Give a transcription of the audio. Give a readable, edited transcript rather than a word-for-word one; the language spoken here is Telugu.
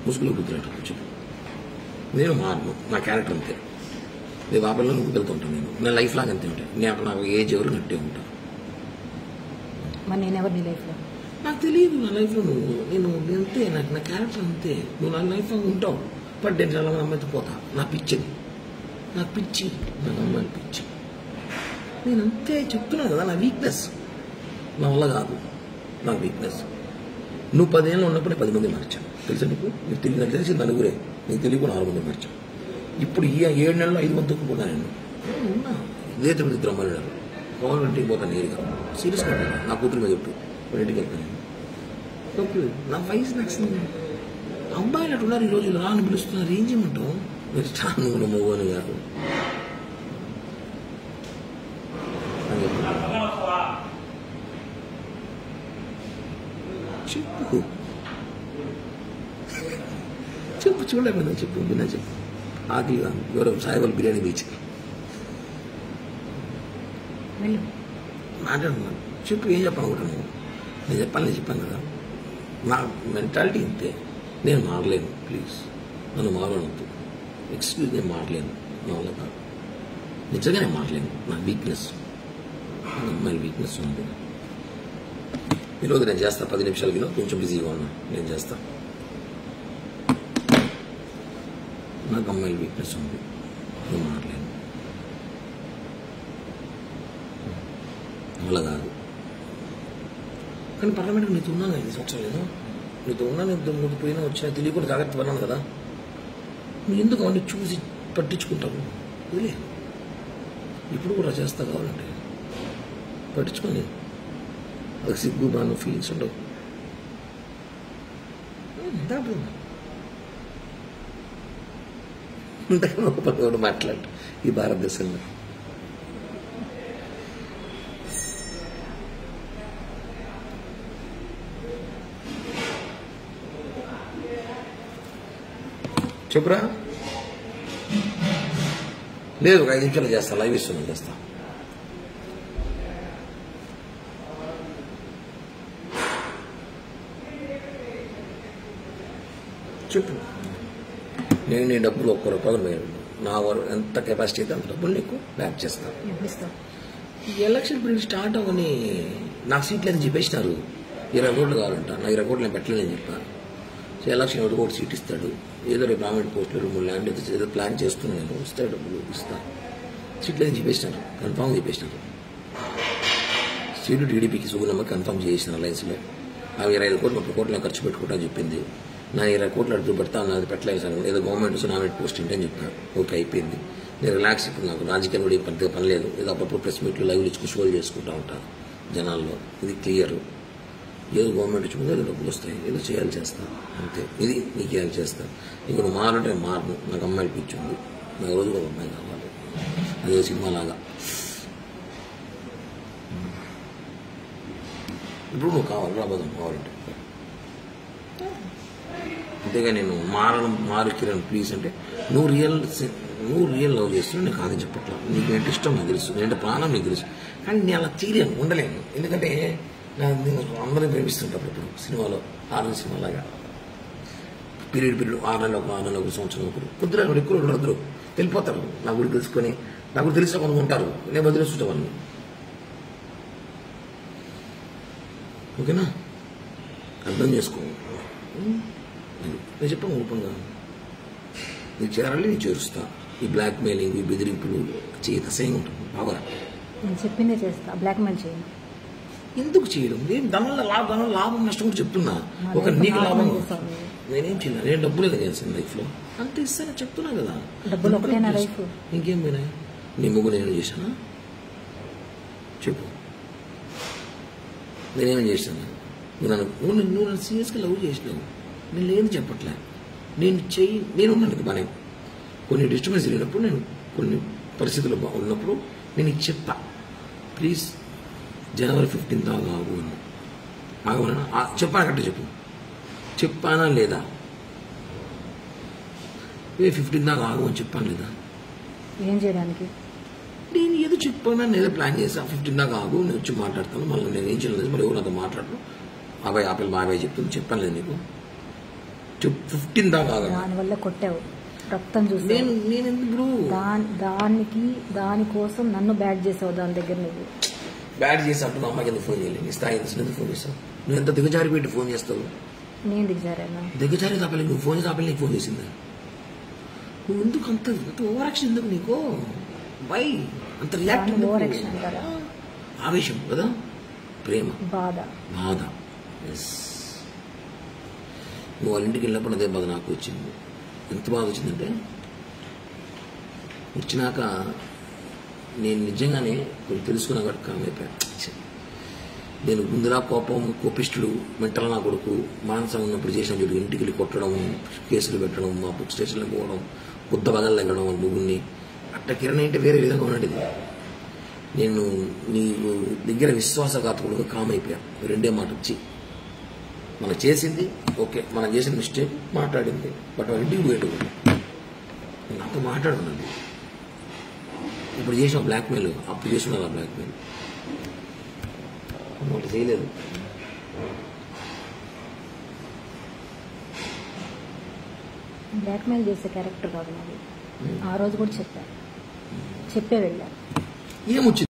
ముసుగులో గుర్తున్నట్టు చెప్పు. నేను మారను, నా క్యారెక్టర్ అంతే. రేపు ఆ పిల్లలు వెళ్తూ ఉంటాను. నేను లైఫ్ లాగా అంతే ఉంటాను. నేను నాకు ఏజ్ ఎవరు నట్టే ఉంటాను. మరి నేనెవరు నీ లైఫ్లో? నాకు తెలియదు నా లైఫ్లో నేను అంతే. నాకు నా క్యారెక్టర్ అంతే. నువ్వు నా లైఫ్లో ఉంటావు. బట్ నేను చాలా అమ్మాయితో పోతా. నా పిచ్చిది, నాకు పిచ్చి, నాకు అమ్మాయిలు పిచ్చి. నేను అంతే చెప్తున్నాను కదా. నా వీక్నెస్ నా వల్ల కాదు, నా వీక్నెస్. నువ్వు 10 ఏళ్ళు ఉన్నప్పుడు 10 మంది మార్చాను తెలుసా నీకు? నాకు తెలిసి నలుగురే, నీకు తెలియకుండా 6 మంది మార్చాను. ఇప్పుడు ఈ 7 నెలల్లో 5 మంది తొక్కుపోతా నేను. ఉన్నా ఇదే తిరుపతి ఇద్దరు అమ్మాయిలు ఉన్నారు. పవన్ ఇంటికి పోతాను నేరుగా. సీరియస్గా ఉంటాను. నా కూతురు మీద చెప్పు, వాళ్ళ ఇంటికి వెళ్తాను నేను. ఓకే, నా వయసు నచ్చింది. అబ్బాయిలు అటు ఉన్నారు. ఈ రోజు రాని పిలుస్తున్నారు. ఏం చేయమంటావు? మీరు చాలా నువ్వు మోగోని కాదు. చెప్పు చెప్పు, చూడలేకపోయినా చెప్పు, విన్నా చెప్పు. ఆకలిగా ఎవరో సాయిబాబు బిర్యానీ బీచ్ మాట్లాడుతున్నాను. చెప్పు, ఏం చెప్పాలనుకుంటున్నాను? నేను చెప్పాను కదా. నా మెంటాలిటీ ఇంతే. నేను మారలేను. ప్లీజ్ నన్ను మారవద్దు. ఎక్స్క్యూజ్, నేను మారలేను. నా వల్ల కాదు. నిజంగా నేను మారలేను. నా వీక్నెస్, అమ్మాయి వీక్నెస్ ఉంది. ఈరోజు నేను చేస్తా. 10 నిమిషాలకి కొంచెం బిజీగా ఉన్నా. నేను చేస్తా. నాకు అమ్మాయిల వీక్నెస్ ఉంది. నేను మారలేను. అలా కాదు. కానీ పార్లమెంట్కి నీతో ఉన్నాను 5 సంవత్సరాలు. నేను నీతో ఉన్నాను. నువ్వు పోయినా వచ్చినా తెలియకుండా జాగ్రత్త పడినాను కదా. నువ్వు ఎందుకు అవన్నీ చూసి పట్టించుకుంటావు? వదిలే. ఇప్పుడు కూడా చేస్తా కావాలంటే పట్టించుకొని అది సిగ్గు బాను ఫీలింగ్స్ ఉండవు. ఇంతకన్నా మాట్లాడు ఈ భారతదేశంలో. చెప్పురా. లేదు, ఒక 5 నిమిషాలు చేస్తా. లైవ్ ఇస్తున్నాను, చేస్తా. చెప్పు. నేను నీ డబ్బులు 1 రూపాయలు వేయను. నా ఎంత కెపాసిటీ అయితే అంత డబ్బులు నీకు బ్యాక్ చేస్తాను. ఈ ఎలక్షన్ పీరియడ్ స్టార్ట్ అవ్వని నాకు సీట్లు అని చెప్పేసినారు. 20 కోట్లు కావాలంట. నాకు 20 కోట్లు నేను పెట్టలేదని చెప్పాను. సో ఎలక్షన్ 1 కోటి సీట్ ఇస్తాడు. ఏదో రేపు గవర్నమెంట్ పోస్టులు 2-3 ల్యాండ్ ఏదో ప్లాన్ చేస్తున్నాను. నేను ఇస్తాడు, డబ్బులు ఇస్తాను. సీట్లు అని చెప్పేసినారు. కన్ఫామ్ చెప్పేసినారు. సీటు టీడీపీకి సుగుణమ్మ కన్ఫామ్ చేసిన అలయన్స్లో. ఆమె 25 కోట్లు 30 కోట్లు ఖర్చు పెట్టుకుంటా చెప్పింది. నా 20 కోట్లు అడుగు పెడతా, నాది పెట్టలేదు. ఏదో గవర్నమెంట్ నామినేట్ పోస్ట్ ఏంటని చెప్పాను. ఓకే, అయిపోయింది. నేను రిలాక్స్. ఇప్పుడు నాకు రాజకీయం కూడా పెద్దగా పని లేదు. ఏదో అప్పుడప్పుడు ప్రెస్ మీట్లు లైవ్లు ఇచ్చుకు షోలు చేసుకుంటూ ఉంటాను జనాల్లో. ఇది క్లియర్. ఏదో గవర్నమెంట్ ఇచ్చుకుంటే ఏదో డబ్బులు వస్తాయి. ఏదో చేయాలి, చేస్తాను అంతే. ఇది నీకు చేయాలి, చేస్తాను. ఇంక నువ్వు మారంటే మారను. నాకు అమ్మాయిలు పిచ్చింది. నాకు రోజు ఒక అమ్మాయి కావాలి. అదే సినిమాలాగా. ఇప్పుడు నువ్వు కావాలి, రాబోదాం కావాలంటే. అంతేగా నేను మారు కిరణ్ ప్లీజ్ అంటే నువ్వు రియల్ లవ్ చేస్తున్నావు. నేను కాదని చెప్పట్లా. నీకు ఏంటి ఇష్టం నాకు తెలుసు. నేనంటే ప్రాణం నీకు తెలుసు. కానీ నేను అలా తీయలేను, ఉండలేను. ఎందుకంటే నేను అందరినీ ప్రేమిస్తుంటాను. ఇప్పుడు సినిమాలో ఆర్మీ సినిమాలాగా పీరియడ్ 6 నెలలు 6 నెలలు 1 సంవత్సరం ఒకరు కొద్దిగా ఎక్కువ ఉండరు. వెళ్ళిపోతారు. నా గుడి తెలుసుకొని, నా గుడి తెలిసిన కొంత ఉంటారు. నేను వదిలేస్తుంటా వాళ్ళని. ఓకేనా? అర్థం చేసుకో. నేను చెప్పాను ఓపెన్గా. నీకు చేరాలి, నేను చేరుస్తా. ఈ బ్లాక్ మెయిలింగ్, ఈ బెదిరింపులు చేయత అసహ్యంగా ఉంటుంది. బాగా నేను చెప్పిందే చేస్తా. బ్లాక్ మెయిల్ చేయను. ఎందుకు చేయడం? దానివల్ల లాభం నష్టం కూడా చెప్తున్నా. ఒక నీకు లాభం నేనేం చేయను. నేను డబ్బులు చేస్తాను లైఫ్లో. అంత ఇస్తాను చెప్తున్నా కదా. డబ్బులు ఒకటేనా లైఫ్? ఇంకేం పోయినాయి? నీ ముగ్గురు నేను చేశానా? చెప్పు. నేనేమేం చేశాను? నువ్వు నన్ను సీరియస్గా లవ్ చేసినావు. నేను లేదు చెప్పట్లే. నేను ఉన్నాను బానే. కొన్ని డిస్టర్బెన్స్ జరిగినప్పుడు, నేను కొన్ని పరిస్థితులు ఉన్నప్పుడు నేను నీకు చెప్తా. ప్లీజ్ జనవరి 15 దాకా ఆగు అని. ఆగమన్నా చెప్పాను కట్ట చెప్పు. చెప్పానా లేదా? 15 దాకా ఆగు అని చెప్పాను లేదా? ఏం చేయడానికి? నేను ఏదో చెప్పాను. నేను ఏదో ప్లాన్ చేశాను. 15 దాకా ఆగు, నేను వచ్చి మాట్లాడతాను. మళ్ళీ నేను ఏం చేయలేదు. మరి ఎవరు నాతో మాట్లాడను. బాబాయ్ ఆపిల్ బాబాయ్ చెప్తుంది. చెప్పాను లేదు నీకు? 15 దాకా ఆగను. దానివల్ల కొట్టావు, రక్తం చూసావు. నేను ఎందుకు దానికోసం నన్ను బ్యాడ్ చేసావు. దాని దగ్గర నువ్వు బ్యాడ్ చేసి అప్పుడు అమ్మాయికి ఎందుకు ఫోన్ చేయలేదు? నీ స్థాయి ఎందుకు ఫోన్ చేస్తావు? నువ్వు ఎంత దిగజారి పెట్టి ఫోన్ చేస్తావు? నేను దిగజారేనా? దిగజారి తాపలే, నువ్వు ఫోన్ చేసి నీకు ఫోన్ చేసిందా? నువ్వు ఎందుకు అంత ఓవర్ యాక్షన్ ఎందుకు నీకు? వై అంత రియాక్ట్? ఓవర్ యాక్షన్ అంటారా? ఆవేశం కదా, ప్రేమ, బాధ. ఎస్. నువ్వు వాళ్ళ ఇంటికి వెళ్ళినప్పుడు అదే బాధ నాకు వచ్చింది. ఎంత బాధ వచ్చిందంటే, వచ్చినాక నేను నిజంగానే కొంచెం తెలుసుకున్నా కాబట్టి కామైపోయాను. నేను ముందులా కోపిష్టుడు, మెంటల్ నా కొడుకు, మానసం ఉన్నప్పుడు చేసిన చూడు, ఇంటికి వెళ్ళి కొట్టడం, కేసులు పెట్టడం, మా బుక్ స్టేషన్లో పోవడం, బుద్ధ బగలు తగ్గడం వాళ్ళ ముగ్గురిని. అట్ట కిరణ్ అంటే వేరే విధంగా ఉన్నది. నేను నీ దగ్గర విశ్వాసఘాతకుడుగా కామైపోయాను. రెండే మాట వచ్చి మనం చేసింది ఓకే, మనం చేసిన మిస్టేక్ మాట్లాడింది, బట్ వాళ్ళ ఇంటికి పోయేటు నాతో మాట్లాడున్నది. ఇప్పుడు చేసిన బ్లాక్మెయిల్, అప్పుడు చేసిన బ్లాక్మెయిల్ ఒకటి చేయలేదు. బ్లాక్మెయిల్ చేసే క్యారెక్టర్ కాదు నాది. ఆ రోజు కూడా చెప్పే వెళ్ళా. ఏమొచ్చింది?